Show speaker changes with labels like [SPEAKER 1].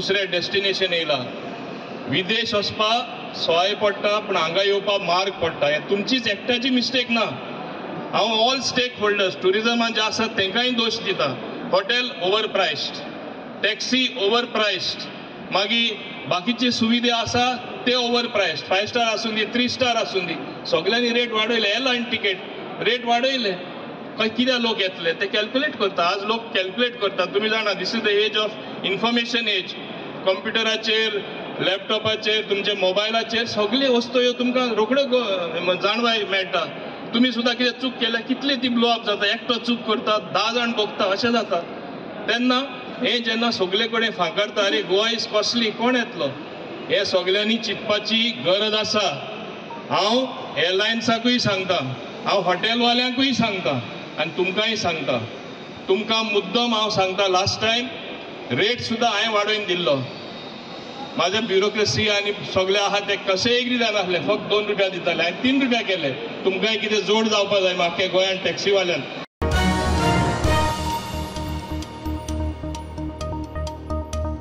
[SPEAKER 1] दुसरे डेस्टिनेशन येयला विदेश वचपाक सोय पडटा पण हांगा येवपाक मार्ग पडटा हे तुमचीच एकट्याची मिस्टेक ना हांव ऑल स्टेक होल्डर्स टुरिजमान जे आसात तांकांय दोश दिता हॉटेल ओवर प्रायस्ड टॅक्सी ओवर प्रायस्ड मागीर बाकीचे सुविधा आसा ते ओवर प्रायस्ड 5 स्टार आसूं दी 3 स्टार आसूं दी सगळ्यांनी रेट वाडयले एअरलायन तिकेट रेट वाडयले कित्याक लोक येतले ते कॅल्क्युलेट करता आज लोक कॅल्क्युलेट करता तुम्ही जाणा this is the age of information age कॉम्प्युटराचेर लॅपटॉपाचेर तुमच्या मोबायलाचेर सगळे वस्तू ह्यो तुमकां रोखड्यो जाणवाय मेळटा तुम्ही सुद्धा कितें चूक केल्या कितले ती ब्लो अप जाता एकटो चूक करता 10 जाण भोगता अशें जाता तेन्ना हे जेन्ना सगळे कडेन फांकारता अरे गोवा इज कॉस्टली कोण येतलो हे सगळ्यांनी चिंतपाची गरज आसा हांव एअरलायन्साकूय सांगता हांव हॉटेलवाल्यांकूय सांगता आनी तुमकांय सांगता तुमकां मुद्दम हांव सांगता लास्ट टायम रेट सुद्दां हांवें वाडोवन दिल्लो माझे ब्युरोक्रेसी आणि सगळे आहात ते कसे एग्री जानासले फक्त 2 रुपया दिताले हांवें 3 रुपया केले तुमकांय कितें जोड जावपा जाय म्हाका गोंयान टॅक्सीवाल्यान